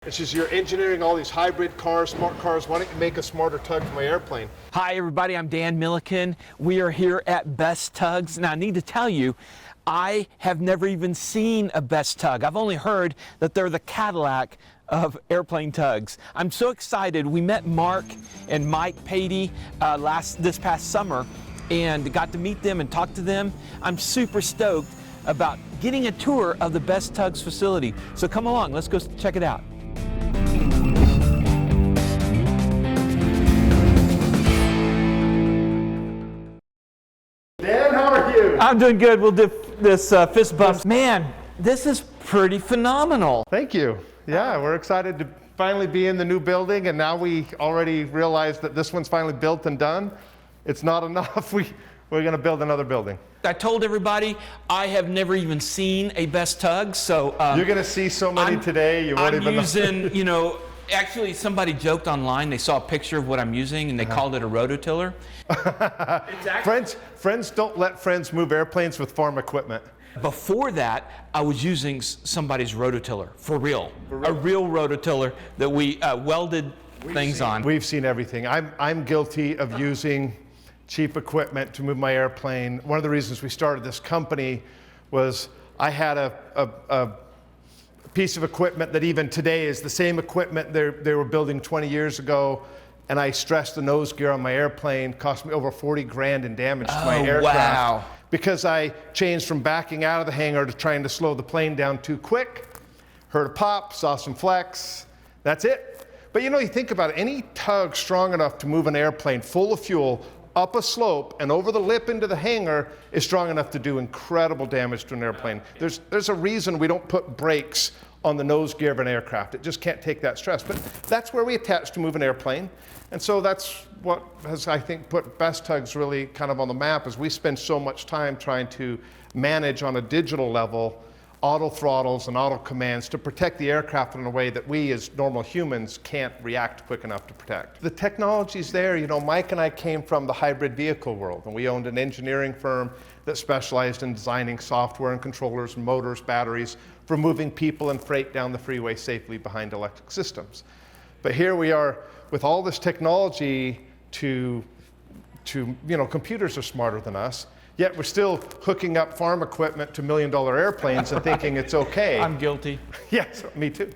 It's just you're engineering all these hybrid cars, smart cars. Why don't you make a smarter tug for my airplane? Hi everybody, I'm Dan Milliken. We are here at Best Tugs. Now I need to tell you, I have never even seen a Best Tug. I've only heard that they're the Cadillac of airplane tugs. I'm so excited. We met Mark and Mike Patey this past summer and got to meet them and talk to them. I'm super stoked about getting a tour of the Best Tugs facility. So come along, let's go check it out. Dan, how are you? I'm doing good. We'll do this fist bump. Man, this is pretty phenomenal. Thank you. Yeah, we're excited to finally be in the new building, and now we already realize that this one's finally built and done. It's not enough. We're going to build another building. I told everybody I have never even seen a Best Tug, so you're going to see so many today. You won't even using, you know, actually somebody joked online. They saw a picture of what I'm using and they called it a rototiller. Friends don't let friends move airplanes with farm equipment. Before that, I was using somebody's rototiller, for real. A real rototiller that we welded things on. We've seen everything. I'm guilty of using cheap equipment to move my airplane. One of the reasons we started this company was I had a piece of equipment that even today is the same equipment they were building 20 years ago, and I stressed the nose gear on my airplane, cost me over 40 grand in damage to my aircraft. Wow. Because I changed from backing out of the hangar to trying to slow the plane down too quick, heard a pop, saw some flex, that's it. But you know, you think about it, any tug strong enough to move an airplane full of fuel up a slope and over the lip into the hangar is strong enough to do incredible damage to an airplane. There's a reason we don't put brakes on the nose gear of an aircraft. It just can't take that stress. But that's where we attach to move an airplane. And so that's what has, I think, put Best Tugs really kind of on the map, is we spend so much time trying to manage on a digital level auto throttles and auto commands to protect the aircraft in a way that we as normal humans can't react quick enough to protect. The technology's there. You know, Mike and I came from the hybrid vehicle world, and we owned an engineering firm that specialized in designing software and controllers and motors, batteries for moving people and freight down the freeway safely behind electric systems. But here we are with all this technology to you know, computers are smarter than us. Yet we're still hooking up farm equipment to $1 million airplanes and thinking it's okay. I'm guilty. Yes, me too.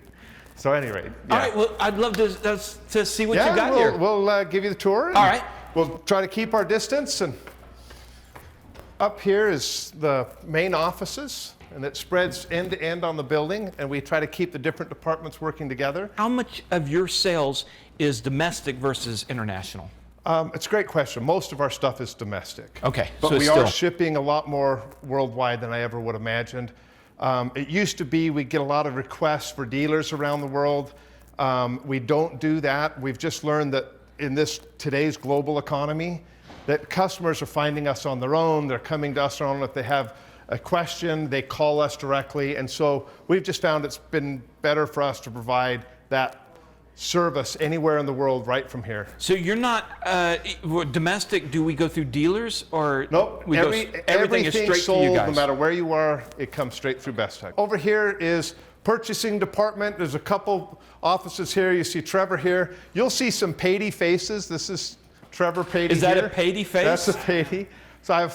So at any rate. Yeah. All right, well, I'd love to see what you got here. We'll give you the tour. All right. We'll try to keep our distance. And up here is the main offices, and it spreads end to end on the building, and we try to keep the different departments working together. How much of your sales is domestic versus international? It's a great question. Most of our stuff is domestic. Okay, but so we are shipping a lot more worldwide than I ever would have imagined. It used to be we'd get a lot of requests for dealers around the world. We don't do that. We've just learned that in today's global economy, that customers are finding us on their own. They're coming to us on if they have a question, they call us directly. And so we've just found it's been better for us to provide that service anywhere in the world right from here. So you're not domestic. Do we go through dealers or? Nope. Everything is straight sold, to you guys. no matter where you are, it comes straight through Best Tug. Over here is purchasing department. There's a couple offices here. You see Trevor here. You'll see some Patey faces. This is Trevor Patey. Is that here. a Patey face? That's a Patey. So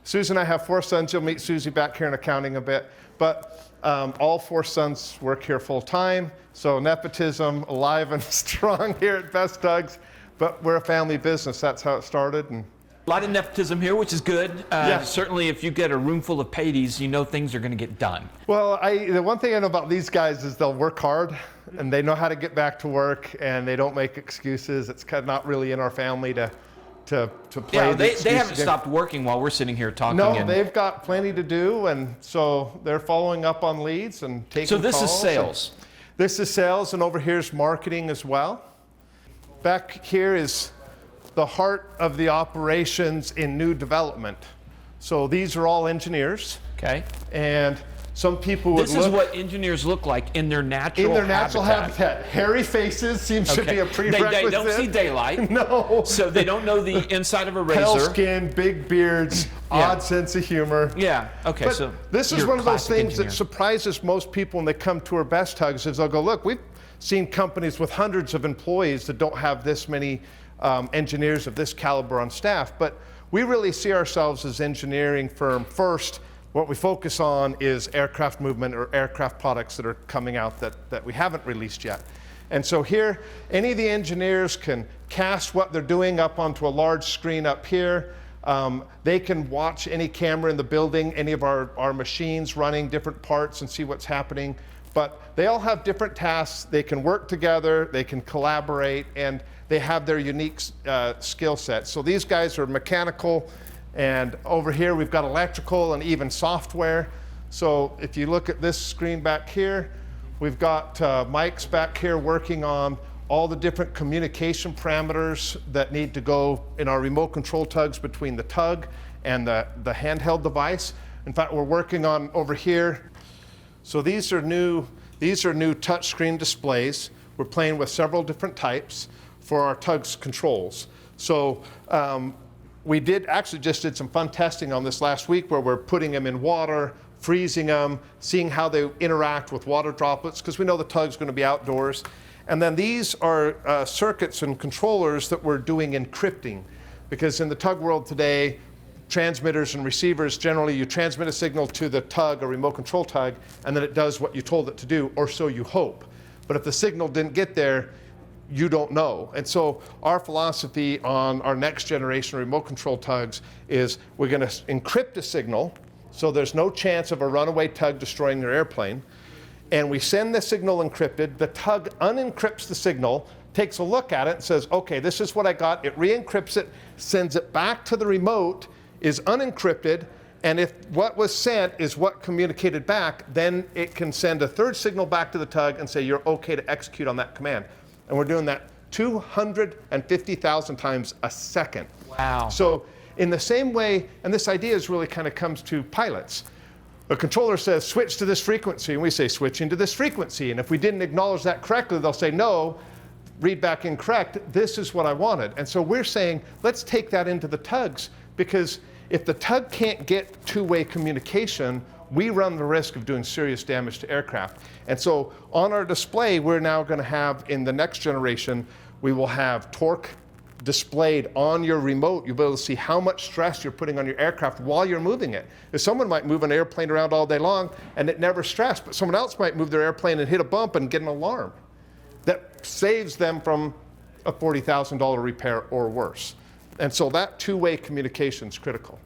Susan and I have 4 sons. You'll meet Susie back here in accounting a bit. But all 4 sons work here full time. So nepotism alive and strong here at Best Tugs. But we're a family business. That's how it started. And a lot of nepotism here, which is good. Yeah. Certainly, if you get a room full of Pateys, you know things are going to get done. Well, the one thing I know about these guys is they'll work hard, and they know how to get back to work, and they don't make excuses. It's kind of not really in our family to play. Yeah, they haven't stopped working while we're sitting here talking. No, they've got plenty to do, and so they're following up on leads and taking calls. So this is sales. This is sales, and over here is marketing as well. Back here is the heart of the operations in new development. So these are all engineers. Okay. And some people would This is what engineers look like in their natural habitat. Hairy faces seems to be a prerequisite. They don't see daylight. No. So they don't know the inside of a razor. Pale skin, big beards, odd sense of humor. Yeah, okay. But so this is one of those things that surprises most people when they come to our Best Tugs is they'll go, look, seen companies with hundreds of employees that don't have this many engineers of this caliber on staff. But we really see ourselves as engineering firm first. What we focus on is aircraft movement or aircraft products that are coming out that we haven't released yet. And so here, any of the engineers can cast what they're doing up onto a large screen up here. They can watch any camera in the building, any of our machines running different parts and see what's happening. But they all have different tasks. They can work together, they can collaborate, and they have their unique skill sets. So these guys are mechanical, and over here we've got electrical and even software. So if you look at this screen back here, we've got Mike's back here working on all the different communication parameters that need to go in our remote control tugs between the tug and the handheld device. In fact, we're working on over here. So these are new touchscreen displays. We're playing with several different types for our tugs controls. So we actually just did some fun testing on this last week where we're putting them in water, freezing them, seeing how they interact with water droplets, because we know the tug's going to be outdoors. And then these are circuits and controllers that we're doing encrypting, because in the tug world today, transmitters and receivers, generally you transmit a signal to the tug, a remote control tug, and then it does what you told it to do, or so you hope. But if the signal didn't get there, you don't know. And so our philosophy on our next generation remote control tugs is we're going to encrypt a signal so there's no chance of a runaway tug destroying your airplane. And we send the signal encrypted. The tug unencrypts the signal, takes a look at it, and says, okay, this is what I got. It re-encrypts it, sends it back to the remote, is unencrypted, and if what was sent is what communicated back, then it can send a third signal back to the tug and say you're okay to execute on that command. And we're doing that 250,000 times a second. Wow. So in the same way, and this idea is really kind of comes to pilots. A controller says, switch to this frequency, and we say, switching to this frequency. And if we didn't acknowledge that correctly, they'll say, no, read back incorrect, this is what I wanted. And so we're saying, let's take that into the tugs, because if the tug can't get two-way communication, we run the risk of doing serious damage to aircraft. And so on our display, we're now going to have, in the next generation, we will have torque displayed on your remote. You'll be able to see how much stress you're putting on your aircraft while you're moving it. If someone might move an airplane around all day long and it never stressed, but someone else might move their airplane and hit a bump and get an alarm that saves them from a $40,000 repair or worse. And so that two-way communication is critical.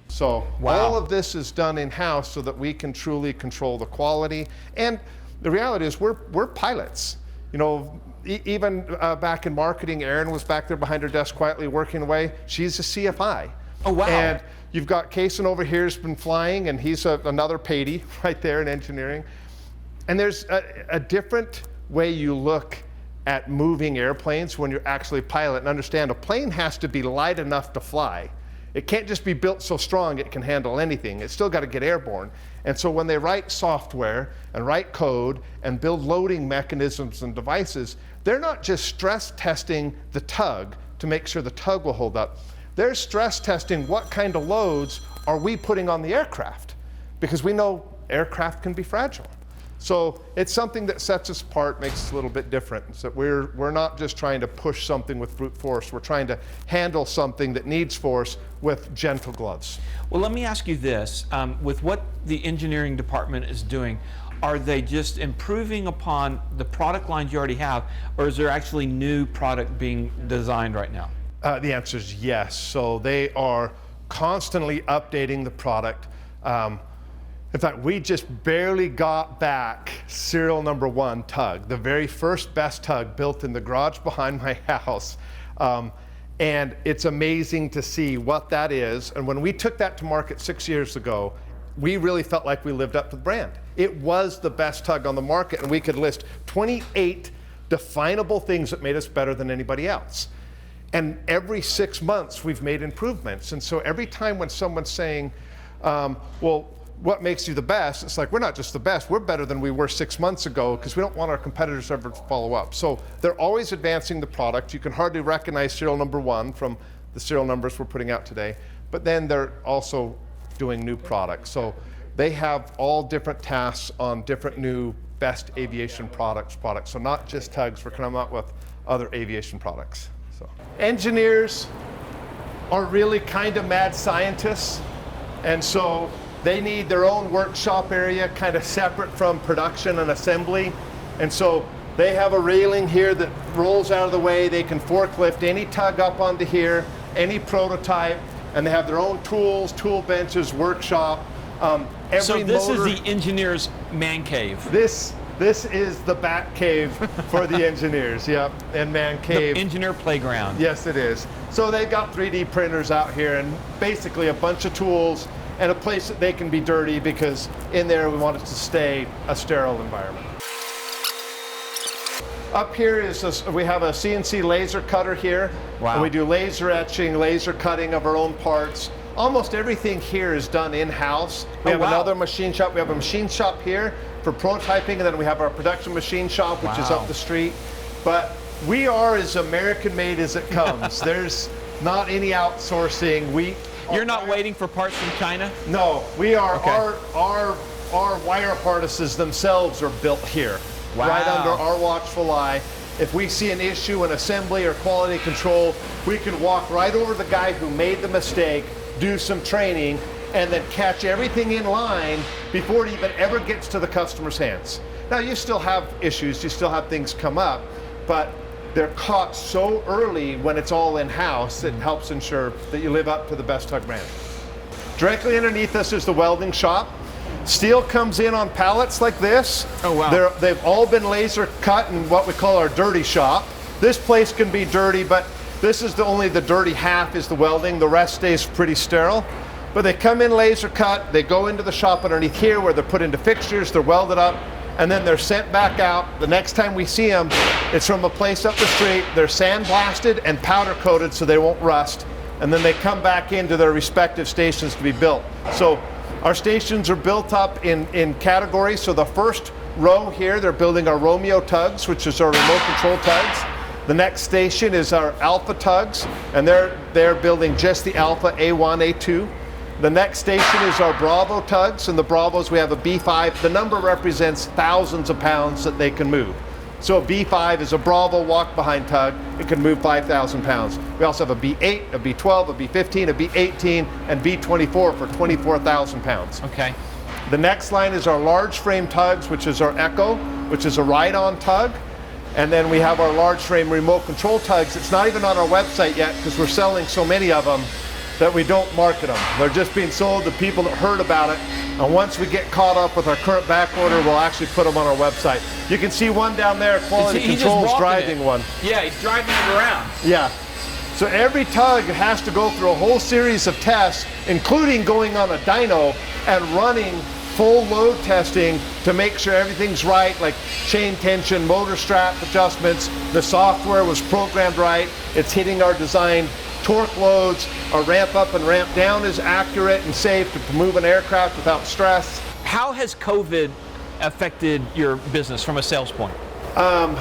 So all of this is done in-house so that we can truly control the quality. And the reality is we're pilots. You know, even back in marketing, Erin was back there behind her desk quietly working away. She's a CFI. Oh, wow. And you've got Kaysen over here who's been flying, and he's another Patey right there in engineering. And there's a different way you look at moving airplanes when you're actually pilot, and understand a plane has to be light enough to fly. It can't just be built so strong it can handle anything. It's still got to get airborne. And so when they write software and write code and build loading mechanisms and devices, they're not just stress testing the tug to make sure the tug will hold up. They're stress testing what kind of loads are we putting on the aircraft, because we know aircraft can be fragile. So it's something that sets us apart, makes us a little bit different. So we're not just trying to push something with brute force. We're trying to handle something that needs force with gentle gloves. Well, let me ask you this. With what the engineering department is doing, are they just improving upon the product lines you already have, or is there actually new product being designed right now? The answer is yes. So they are constantly updating the product. In fact, we just barely got back serial number 1 tug, the very first best tug built in the garage behind my house. And it's amazing to see what that is. And when we took that to market 6 years ago, we really felt like we lived up to the brand. It was the best tug on the market, and we could list 28 definable things that made us better than anybody else. And every 6 months, we've made improvements. And so every time when someone's saying, well, what makes you the best? It's like, we're not just the best, we're better than we were 6 months ago, because we don't want our competitors ever to follow up. So they're always advancing the product. You can hardly recognize serial number 1 from the serial numbers we're putting out today, but then they're also doing new products. So they have all different tasks on different new best aviation products. So not just Tugs, we're coming up with other aviation products. So engineers are really kind of mad scientists, and so they need their own workshop area kind of separate from production and assembly. And so they have a railing here that rolls out of the way. They can forklift any Tug up onto here, any prototype, and they have their own tools, tool benches, workshop. So this is the engineer's man cave. This is the bat cave for the engineers, yep, and man cave. The engineer playground. Yes, it is. So they've got 3D printers out here and basically a bunch of tools and a place that they can be dirty, because in there we want it to stay a sterile environment. Up here is we have a CNC laser cutter here. Wow. And we do laser etching, laser cutting of our own parts. Almost everything here is done in-house. We have another machine shop. We have a machine shop here for prototyping, and then we have our production machine shop, which is up the street. But we are as American-made as it comes. There's not any outsourcing. You're not waiting for parts from China? No, we are. Okay. Our wire harnesses themselves are built here, right under our watchful eye. If we see an issue in assembly or quality control, we can walk right over to the guy who made the mistake, do some training, and then catch everything in line before it even ever gets to the customer's hands. Now, you still have issues, you still have things come up, but they're caught so early when it's all in-house, it helps ensure that you live up to the best Tug brand. Directly underneath us is the welding shop. Steel comes in on pallets like this. Oh, wow. They've all been laser cut in what we call our dirty shop. This place can be dirty, but this is only the dirty half is the welding. The rest stays pretty sterile. But they come in laser cut, they go into the shop underneath here where they're put into fixtures, they're welded up, and then they're sent back out. The next time we see them, it's from a place up the street. They're sandblasted and powder coated so they won't rust. And then they come back into their respective stations to be built. So our stations are built up in categories. So the first row here, they're building our Romeo Tugs, which is our remote control Tugs. The next station is our Alpha Tugs, and they're building just the Alpha A1, A2. The next station is our Bravo Tugs, and the Bravos we have a B5. The number represents thousands of pounds that they can move. So a B5 is a Bravo walk-behind Tug. It can move 5,000 pounds. We also have a B8, a B12, a B15, a B18, and B24 for 24,000 pounds. Okay. The next line is our large frame Tugs, which is our Echo, which is a ride-on Tug. And then we have our large frame remote control Tugs. It's not even on our website yet because we're selling so many of them that we don't market them. They're just being sold to people that heard about it. And once we get caught up with our current back order, we'll actually put them on our website. You can see one down there, quality control's driving one. Yeah, he's driving it around. Yeah. So every Tug has to go through a whole series of tests, including going on a dyno and running full load testing to make sure everything's right, like chain tension, motor strap adjustments, the software was programmed right, it's hitting our design torque loads, our ramp up and ramp down is accurate and safe to move an aircraft without stress. How has COVID affected your business from a sales point? The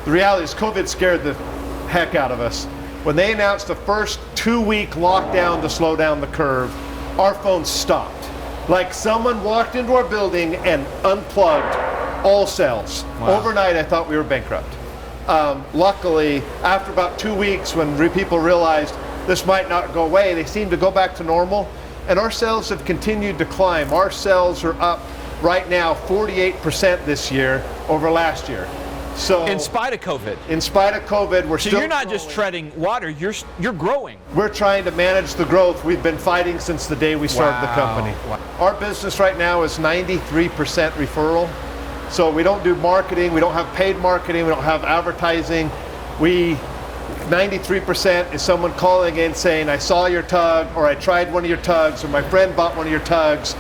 reality is COVID scared the heck out of us. When they announced the first 2-week lockdown to slow down the curve, our phones stopped. Like someone walked into our building and unplugged all cells. Wow. Overnight, I thought we were bankrupt. Luckily, after about 2 weeks, when people realized this might not go away, they seemed to go back to normal, and our sales have continued to climb. Our sales are up right now 48% this year over last year. So in spite of COVID? In spite of COVID, we're still So you're not growing. just treading water, you're growing. We're trying to manage the growth. We've been fighting since the day we started the company. Wow. Our business right now is 93% referral. So we don't do marketing, we don't have paid marketing, we don't have advertising. 93% is someone calling in saying, I saw your Tug, or I tried one of your Tugs, or my friend bought one of your Tugs.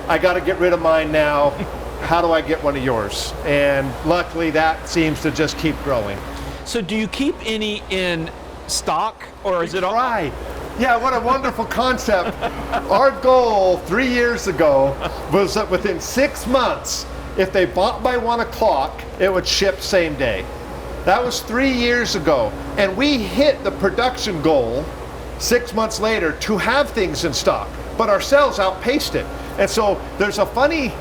I got to get rid of mine now. How do I get one of yours? And luckily that seems to just keep growing. So do you keep any in stock, or is it all? Right. Yeah, what a wonderful concept. Our goal 3 years ago was that within 6 months, if they bought by 1 o'clock, it would ship same day. That was 3 years ago. And we hit the production goal 6 months later to have things in stock, but our sales outpaced it. And so there's a funny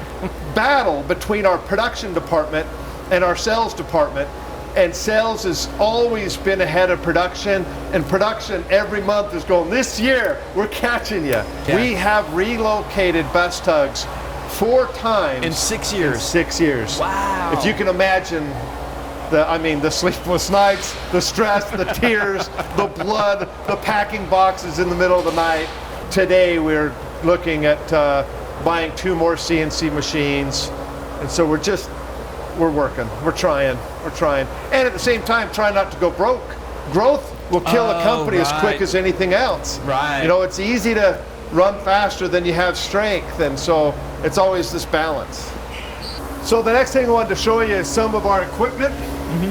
battle between our production department and our sales department. And sales has always been ahead of production, and production every month is going, this year, we're catching you. Yeah. We have relocated Best Tugs 4 times. In 6 years? In 6 years. Wow. If you can imagine the sleepless nights, the stress, the tears, the blood, the packing boxes in the middle of the night. Today we're looking at buying 2 more CNC machines, and so we're working, we're trying. And at the same time, try not to go broke. Growth will kill a company as quick as anything else. Right. You know, it's easy to run faster than you have strength, and so it's always this balance. So the next thing I wanted to show you is some of our equipment.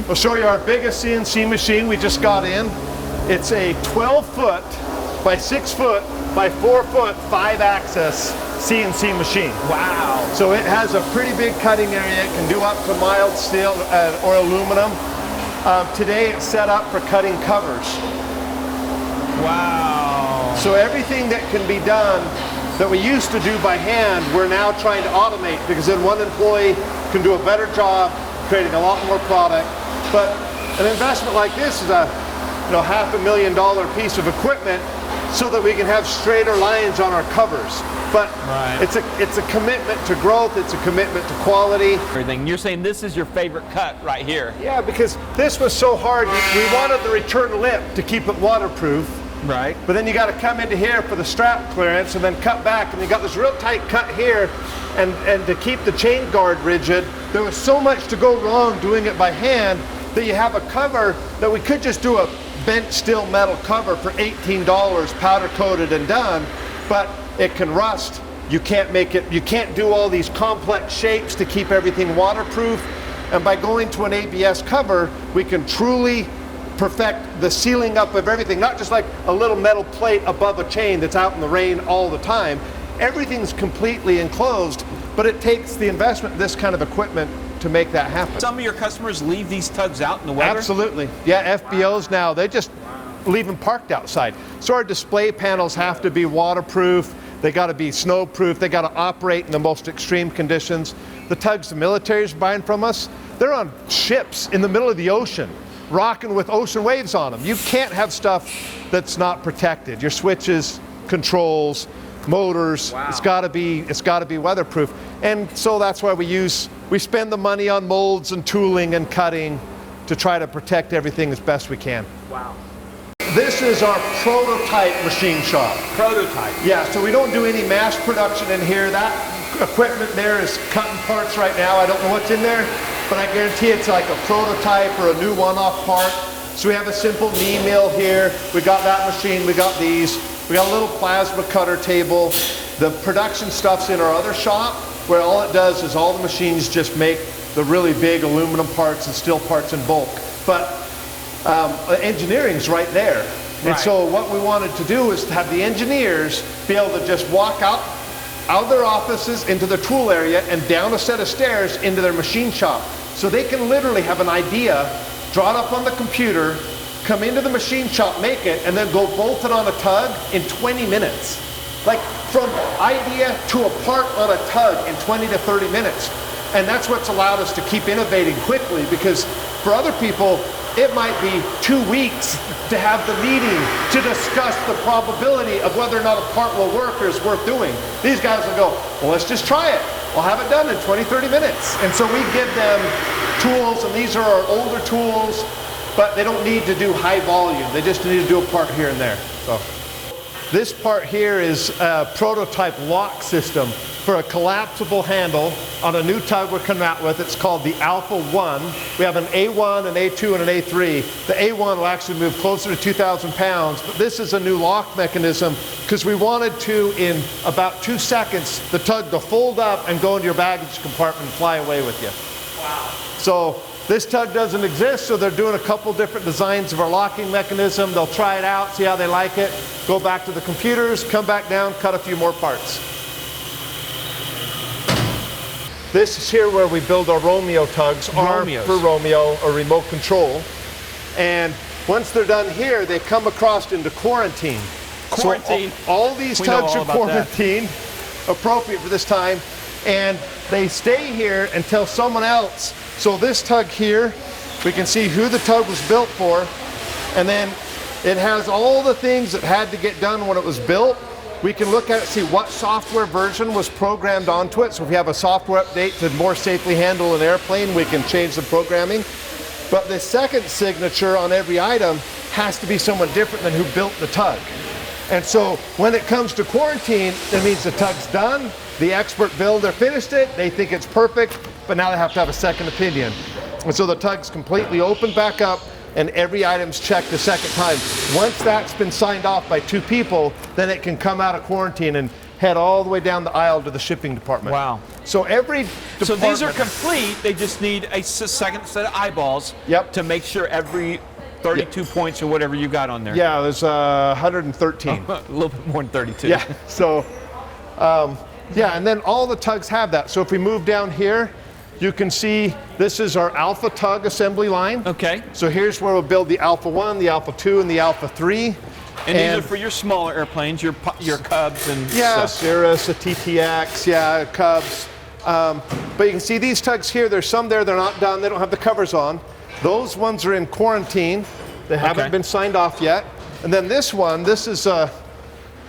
I'll show you our biggest CNC machine we just got in. It's a 12-foot by 6-foot by 4-foot 5-axis CNC machine. Wow. So it has a pretty big cutting area. It can do up to mild steel or aluminum. Today it's set up for cutting covers. Wow. So everything that can be done that we used to do by hand, we're now trying to automate, because then one employee can do a better job creating a lot more product. But an investment like this is a $500,000 piece of equipment so that we can have straighter lines on our covers. But it's a commitment to growth, it's a commitment to quality. Everything. You're saying this is your favorite cut right here? Yeah, because this was so hard. We wanted the return lip to keep it waterproof. Right. But then you got to come into here for the strap clearance and then cut back, and you got this real tight cut here, and to keep the chain guard rigid. There was so much to go wrong doing it by hand that you have a cover that we could just do a bent steel metal cover for $18, powder coated and done, but it can rust. You can't make it, you can't do all these complex shapes to keep everything waterproof. And by going to an ABS cover, we can truly perfect the sealing up of everything, not just like a little metal plate above a chain that's out in the rain all the time. Everything's completely enclosed, but it takes the investment in this kind of equipment to make that happen. Some of your customers leave these Tugs out in the weather? Absolutely. Yeah, FBOs now, they just leave them parked outside. So our display panels have to be waterproof, they got to be snowproof, they got to operate in the most extreme conditions. The Tugs the military's buying from us, they're on ships in the middle of the ocean, rocking with ocean waves on them. You can't have stuff that's not protected. Your switches, controls, motors, it's got to be weatherproof. And so that's why we spend the money on molds and tooling and cutting to try to protect everything as best we can. Wow. This is our prototype machine shop. Prototype. Yeah, so we don't do any mass production in here. That equipment there is cutting parts right now. I don't know what's in there, but I guarantee it's like a prototype or a new one-off part. So we have a simple knee mill here. We got that machine, we got these. We got a little plasma cutter table. The production stuff's in our other shop, where all it does is all the machines just make the really big aluminum parts and steel parts in bulk. But engineering's right there. And so what we wanted to do is to have the engineers be able to just walk out of their offices into the tool area and down a set of stairs into their machine shop. So they can literally have an idea, draw it up on the computer, come into the machine shop, make it, and then go bolt it on a Tug in 20 minutes. Like from idea to a part on a Tug in 20 to 30 minutes. And that's what's allowed us to keep innovating quickly, because for other people, it might be 2 weeks to have the meeting to discuss the probability of whether or not a part will work or is worth doing. These guys will go, well, let's just try it. We'll have it done in 20, 30 minutes. And so we give them tools, and these are our older tools, but they don't need to do high volume. They just need to do a part here and there. So this part here is a prototype lock system for a collapsible handle on a new Tug we're coming out with. It's called the Alpha 1. We have an A1, an A2, and an A3. The A1 will actually move closer to 2,000 pounds, but this is a new lock mechanism because we wanted to, in about 2 seconds, the Tug to fold up and go into your baggage compartment and fly away with you. Wow. So this Tug doesn't exist, so they're doing a couple different designs of our locking mechanism. They'll try it out, see how they like it, go back to the computers, come back down, cut a few more parts. This is here where we build our Romeo Tugs, R for Romeo, or remote control. And once they're done here, they come across into quarantine. Quarantine. So all these Tugs are quarantined, appropriate for this time. And they stay here until someone else. So this tug here, we can see who the tug was built for. And then it has all the things that had to get done when it was built. We can look at it, see what software version was programmed onto it. So if we have a software update to more safely handle an airplane, we can change the programming. But the second signature on every item has to be someone different than who built the tug. And so when it comes to quarantine, it means the tug's done, the expert builder finished it, they think it's perfect, but now they have to have a second opinion. And so the tug's completely opened back up, and every item's checked a second time. Once that's been signed off by 2 people, then it can come out of quarantine and head all the way down the aisle to the shipping department. Wow. So every department... So these are complete, they just need a second set of eyeballs to make sure every 32 points or whatever you got on there. Yeah, there's 113. A little bit more than 32. Yeah, so, yeah, and then all the tugs have that. So if we move down here, you can see this is our Alpha tug assembly line. Okay. So here's where we'll build the Alpha 1, the Alpha 2, and the Alpha 3. And these are for your smaller airplanes, your Cubs and yeah, stuff. Cirrus, a TTX, yeah, Cubs. But you can see these tugs here, there's some there, they're not done, they don't have the covers on. Those ones are in quarantine. They haven't been signed off yet. And then this one, this is a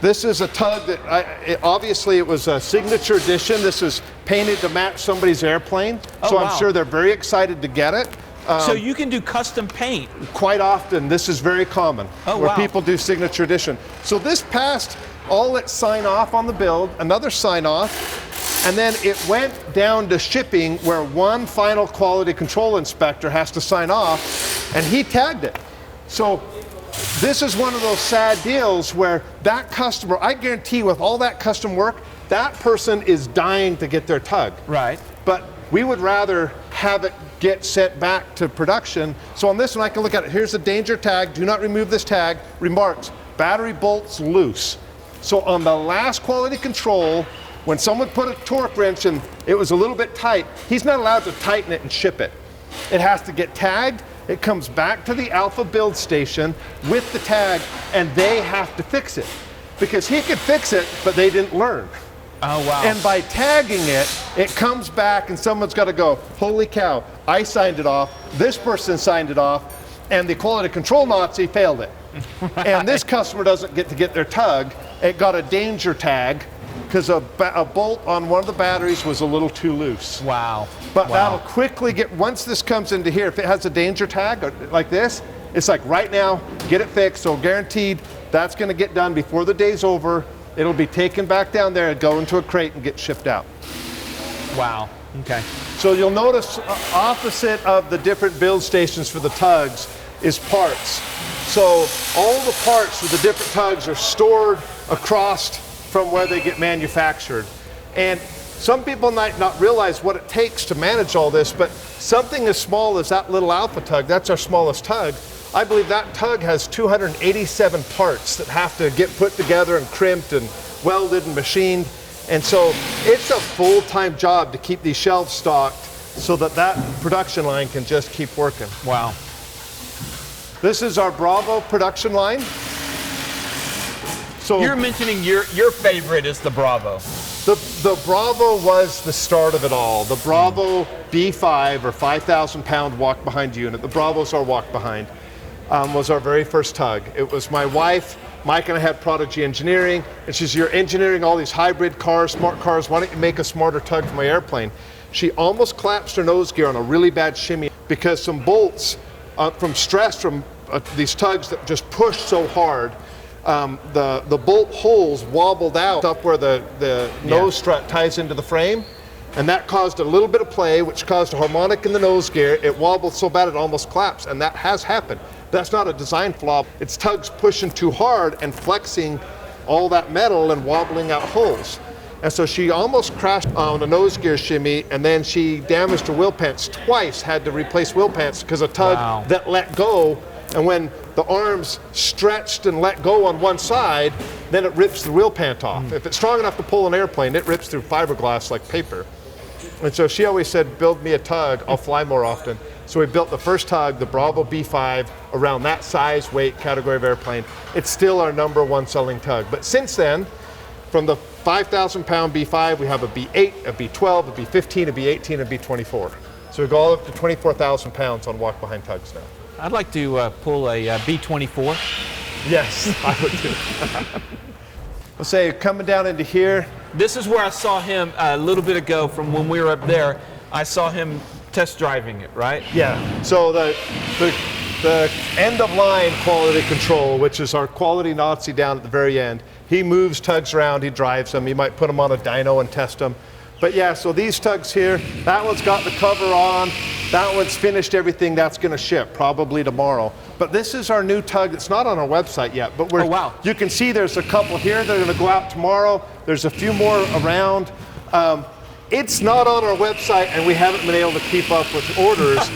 tug that obviously it was a signature edition. This is painted to match somebody's airplane. So I'm sure they're very excited to get it. So you can do custom paint? Quite often, this is very common, where people do signature edition. So this passed all its sign off on the build, another sign off, and then it went down to shipping where one final quality control inspector has to sign off, and he tagged it. So this is one of those sad deals where that customer, I guarantee with all that custom work, that person is dying to get their tug. Right. But we would rather have it get sent back to production. So on this one, I can look at it. Here's the danger tag. Do not remove this tag. Remarks, battery bolts loose. So on the last quality control, when someone put a torque wrench and it was a little bit tight, he's not allowed to tighten it and ship it. It has to get tagged. It comes back to the Alpha build station with the tag, and they have to fix it. Because he could fix it, but they didn't learn. Oh, wow. And by tagging it, it comes back and someone's got to go, holy cow, I signed it off, this person signed it off, and the quality control Nazi failed it. Right. And this customer doesn't get to get their tug. It got a danger tag because a bolt on one of the batteries was a little too loose. Wow. But that'll quickly get, once this comes into here, if it has a danger tag like this, it's like right now, get it fixed, so guaranteed that's going to get done before the day's over. It'll be taken back down there and go into a crate and get shipped out. Wow, okay. So you'll notice opposite of the different build stations for the tugs is parts. So all the parts for the different tugs are stored across from where they get manufactured. And some people might not realize what it takes to manage all this, but something as small as that little Alpha tug, that's our smallest tug, I believe that tug has 287 parts that have to get put together and crimped and welded and machined. And so it's a full-time job to keep these shelves stocked so that that production line can just keep working. Wow. This is our Bravo production line. So you're mentioning your favorite is the Bravo. The Bravo was the start of it all. The Bravo B5, or 5,000 pound walk behind unit, the Bravo's our walk behind, was our very first tug. It was my wife, Mike and I had Prodigy Engineering, and she said, you're engineering all these hybrid cars, smart cars, why don't you make a smarter tug for my airplane? She almost collapsed her nose gear on a really bad shimmy because some bolts from stress from these tugs that just push so hard, the bolt holes wobbled out up where the nose strut ties into the frame, and that caused a little bit of play, which caused a harmonic in the nose gear. It wobbled so bad it almost collapsed, and that has happened. That's not a design flaw. It's tugs pushing too hard and flexing all that metal and wobbling out holes. And so she almost crashed on a nose gear shimmy, and then she damaged her wheel pants twice, had to replace wheel pants because a tug that let go, and when the arms stretched and let go on one side, then it rips the wheel pant off. If it's strong enough to pull an airplane, it rips through fiberglass like paper. And so she always said, build me a tug, I'll fly more often. So we built the first tug, the Bravo B5, around that size, weight, category of airplane. It's still our #1 selling tug. But since then, from the 5,000 pound B5, we have a B8, a B12, a B15, a B18, and a B24. So we go all up to 24,000 pounds on walk behind tugs now. I'd like to pull a B24. Yes, I would too. Let's say coming down into here. This is where I saw him a little bit ago from when we were up there. I saw him test driving it, right? Yeah, so the end of line quality control, which is our quality Nazi down at the very end, he moves tugs around, he drives them, he might put them on a dyno and test them. But yeah, so these tugs here, that one's got the cover on, that one's finished everything, that's gonna ship probably tomorrow. But this is our new tug, it's not on our website yet, but we're, oh, wow. You can see there's a couple here that are gonna go out tomorrow, there's a few more around. It's not on our website and we haven't been able to keep up with orders.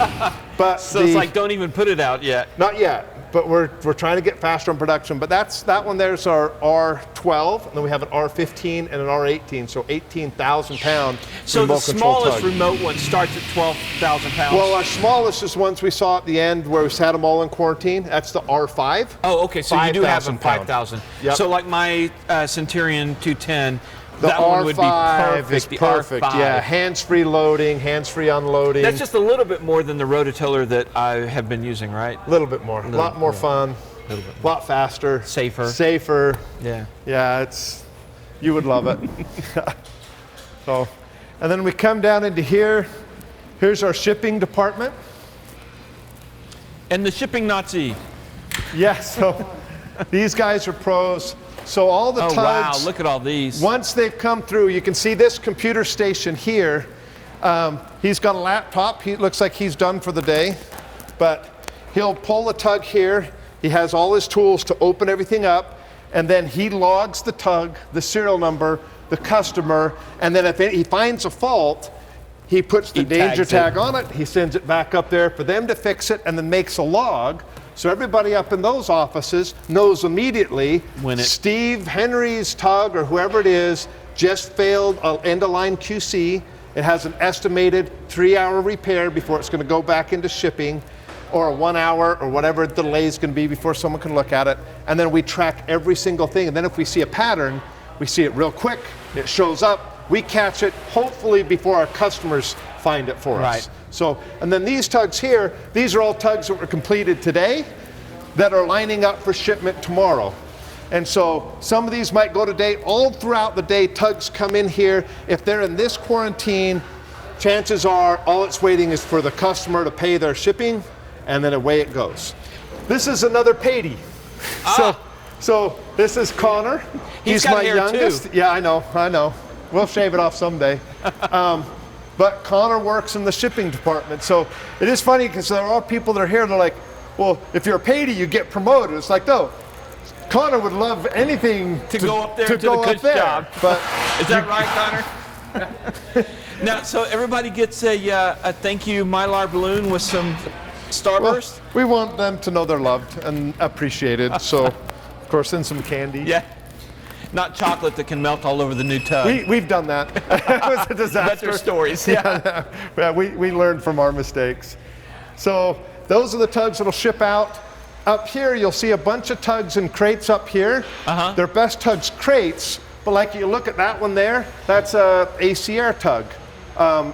But so it's like, don't even put it out yet. Not yet, but we're trying to get faster on production. But that one there's our R12, and then we have an R15 and an R18, so 18,000 pound so remote the control smallest tug. remote one starts at 12,000 pounds? Well, our smallest is ones we saw at the end where we had them all in quarantine. That's the R5. Oh, okay, so you do have them 5,000 5,000. Yep. So like my Centurion 210, The that R5 one would be perfect. is the perfect. R5. Yeah, hands-free loading, hands-free unloading. That's just a little bit more than the rototiller that I have been using, right? A little bit more. A lot more fun. A lot faster. Safer. Safer. Yeah. Yeah, you would love it. So, and then we come down into here. Here's our shipping department. And the shipping Nazi. Yeah, so these guys are pros. So all the tugs, wow, look at all these. Once they've come through, you can see this computer station here. He's got a laptop. He looks like he's done for the day, but he'll pull a tug here. He has all his tools to open everything up, and then he logs the tug, the serial number, the customer, and then if he finds a fault, he puts the danger tag on it. He sends it back up there for them to fix it, and then makes a log. So everybody up in those offices knows immediately when Steve Henry's tug or whoever it is just failed end-of-line QC. It has an estimated 3-hour repair before it's going to go back into shipping, or a 1 hour or whatever the delay is going to be before someone can look at it. And then we track every single thing. And then if we see a pattern, we see it real quick. It shows up. We catch it hopefully before our customers find it for us. So, and then these tugs here, these are all tugs that were completed today that are lining up for shipment tomorrow. And so some of these might go today. All throughout the day, tugs come in here. If they're in this quarantine, chances are all it's waiting is for the customer to pay their shipping, and then away it goes. This is another Patey. So this is Connor. He's my youngest. Too. Yeah, I know. We'll shave it off someday. But Connor works in the shipping department. So it is funny because there are people that are here, they're like, well, if you're a Patey, you get promoted. It's like, no, Connor would love anything to go up there to the good job. But is that right, Connor? Now, so everybody gets a thank you Mylar balloon with some Starburst? Well, we want them to know they're loved and appreciated. So, of course, send some candy. Yeah. Not chocolate that can melt all over the new tug. We've done that. It was a disaster. Better stories. Yeah. Yeah, we learned from our mistakes. So those are the tugs that'll ship out. Up here, you'll see a bunch of tugs and crates up here. They're Best Tugs crates, but like you look at that one there, that's a ACR tug.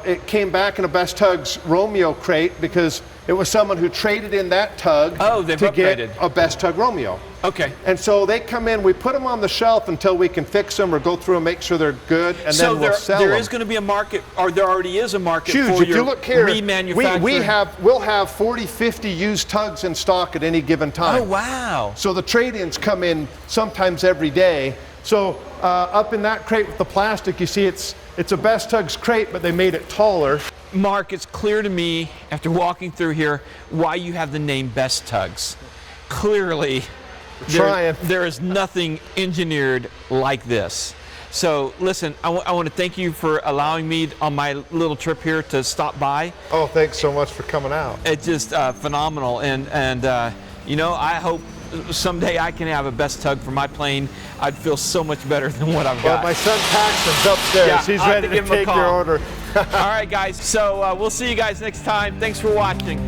It came back in a Best Tugs Romeo crate because it was someone who traded in that tug to get a Best Tug Romeo. Okay. And so they come in, we put them on the shelf until we can fix them or go through and make sure they're good, and then we'll sell them. So there is going to be a market, or there already is a market for your if you look here, remanufacturing. We'll have 40, 50 used tugs in stock at any given time. Oh, wow. So the trade-ins come in sometimes every day. So up in that crate with the plastic, you see it's a Best Tugs crate, but they made it taller. Mark, it's clear to me, after walking through here, why you have the name Best Tugs. Clearly, there is nothing engineered like this. So listen, I want to thank you for allowing me on my little trip here to stop by. Oh, thanks so much for coming out. It's just phenomenal, and you know, I hope someday I can have a Best Tug for my plane. I'd feel so much better than what I've got. Well, my son Paxton's upstairs. Yeah, he's ready to take your order. All right, guys. So we'll see you guys next time. Thanks for watching.